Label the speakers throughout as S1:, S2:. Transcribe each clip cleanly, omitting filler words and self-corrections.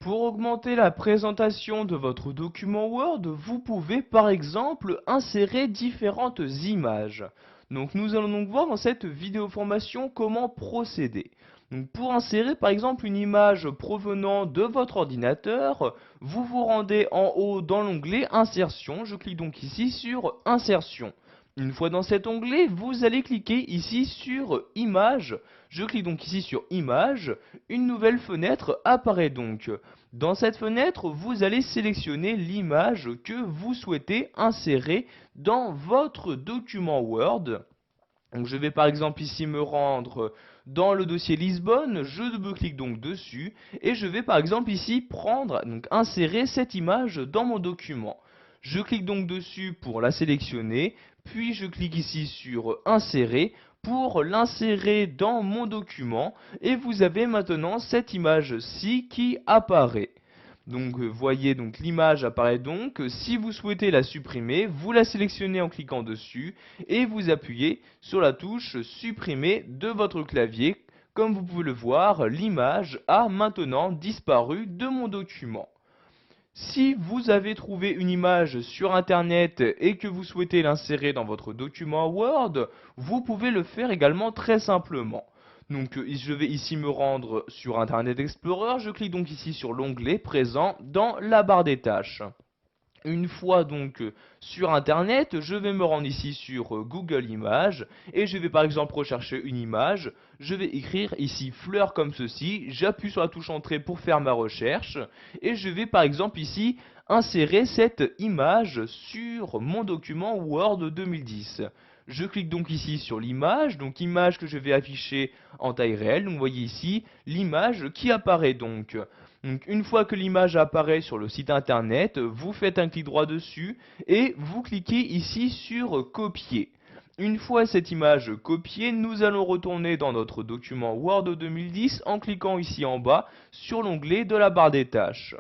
S1: Pour augmenter la présentation de votre document Word, vous pouvez par exemple insérer différentes images. Donc nous allons donc voir dans cette vidéo formation comment procéder. Donc pour insérer par exemple une image provenant de votre ordinateur, vous vous rendez en haut dans l'onglet Insertion. Je clique donc ici sur Insertion. Une fois dans cet onglet, vous allez cliquer ici sur Images. Je clique donc ici sur Images. Une nouvelle fenêtre apparaît donc. Dans cette fenêtre, vous allez sélectionner l'image que vous souhaitez insérer dans votre document Word. Donc je vais par exemple ici me rendre dans le dossier Lisbonne, je double-clique donc dessus et je vais par exemple ici insérer cette image dans mon document. Je clique donc dessus pour la sélectionner, puis je clique ici sur insérer pour l'insérer dans mon document et vous avez maintenant cette image-ci qui apparaît. Donc voyez donc l'image apparaît donc. Si vous souhaitez la supprimer, vous la sélectionnez en cliquant dessus et vous appuyez sur la touche supprimer de votre clavier. Comme vous pouvez le voir, l'image a maintenant disparu de mon document. Si vous avez trouvé une image sur internet et que vous souhaitez l'insérer dans votre document Word, vous pouvez le faire également très simplement. Donc je vais ici me rendre sur Internet Explorer, je clique donc ici sur l'onglet présent dans la barre des tâches. Une fois donc sur internet, je vais me rendre ici sur Google Images et je vais par exemple rechercher une image. Je vais écrire ici fleur comme ceci, j'appuie sur la touche entrée pour faire ma recherche et je vais par exemple ici insérer cette image sur mon document Word 2010. Je clique donc ici sur l'image, donc image que je vais afficher en taille réelle. Donc vous voyez ici l'image qui apparaît donc. Donc une fois que l'image apparaît sur le site internet, vous faites un clic droit dessus et vous cliquez ici sur copier. Une fois cette image copiée, nous allons retourner dans notre document Word 2010 en cliquant ici en bas sur l'onglet de la barre des tâches.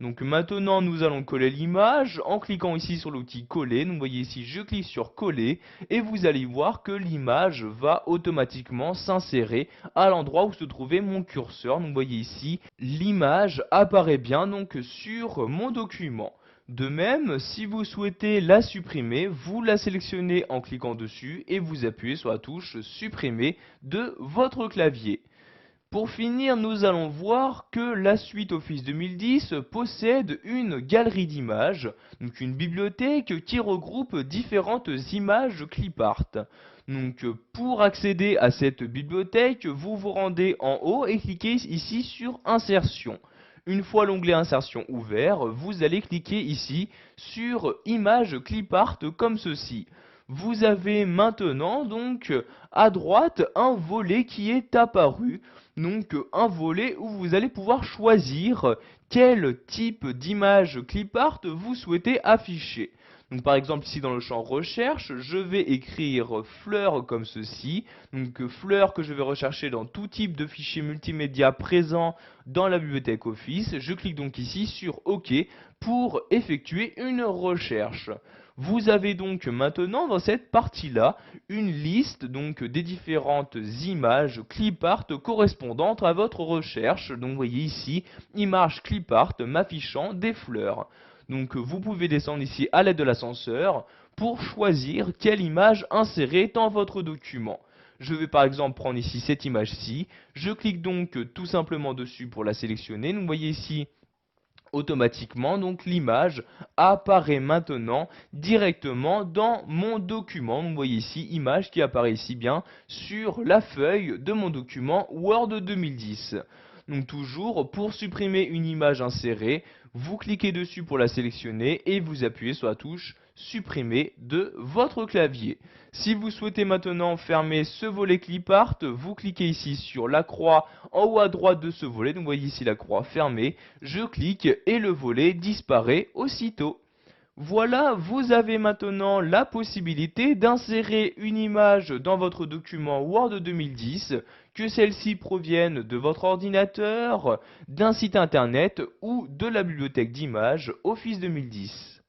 S1: Donc maintenant nous allons coller l'image en cliquant ici sur l'outil coller. Donc vous voyez ici je clique sur coller et vous allez voir que l'image va automatiquement s'insérer à l'endroit où se trouvait mon curseur. Donc vous voyez ici l'image apparaît bien donc sur mon document. De même, si vous souhaitez la supprimer, vous la sélectionnez en cliquant dessus et vous appuyez sur la touche supprimer de votre clavier. Pour finir, nous allons voir que la suite Office 2010 possède une galerie d'images, donc une bibliothèque qui regroupe différentes images clipart. Donc pour accéder à cette bibliothèque, vous vous rendez en haut et cliquez ici sur Insertion. Une fois l'onglet Insertion ouvert, vous allez cliquer ici sur Images clipart comme ceci. Vous avez maintenant donc à droite un volet qui est apparu. Donc un volet où vous allez pouvoir choisir quel type d'image clipart vous souhaitez afficher. Donc par exemple ici dans le champ recherche, je vais écrire fleurs comme ceci. Donc fleurs que je vais rechercher dans tout type de fichier multimédia présent dans la bibliothèque Office. Je clique donc ici sur OK pour effectuer une recherche. Vous avez donc maintenant dans cette partie-là une liste donc des différentes images clipart correspondantes à votre recherche. Donc vous voyez ici, image clipart m'affichant des fleurs. Donc vous pouvez descendre ici à l'aide de l'ascenseur pour choisir quelle image insérer dans votre document. Je vais par exemple prendre ici cette image-ci. Je clique donc tout simplement dessus pour la sélectionner. Donc vous voyez ici automatiquement donc l'image apparaît maintenant directement dans mon document. Donc, vous voyez ici image qui apparaît ici bien sur la feuille de mon document Word 2010. Donc toujours pour supprimer une image insérée, vous cliquez dessus pour la sélectionner et vous appuyez sur la touche supprimer de votre clavier. Si vous souhaitez maintenant fermer ce volet clipart, vous cliquez ici sur la croix en haut à droite de ce volet. Donc vous voyez ici la croix fermée. Je clique et le volet disparaît aussitôt. Voilà, vous avez maintenant la possibilité d'insérer une image dans votre document Word 2010, que celle-ci provienne de votre ordinateur, d'un site internet ou de la bibliothèque d'images Office 2010.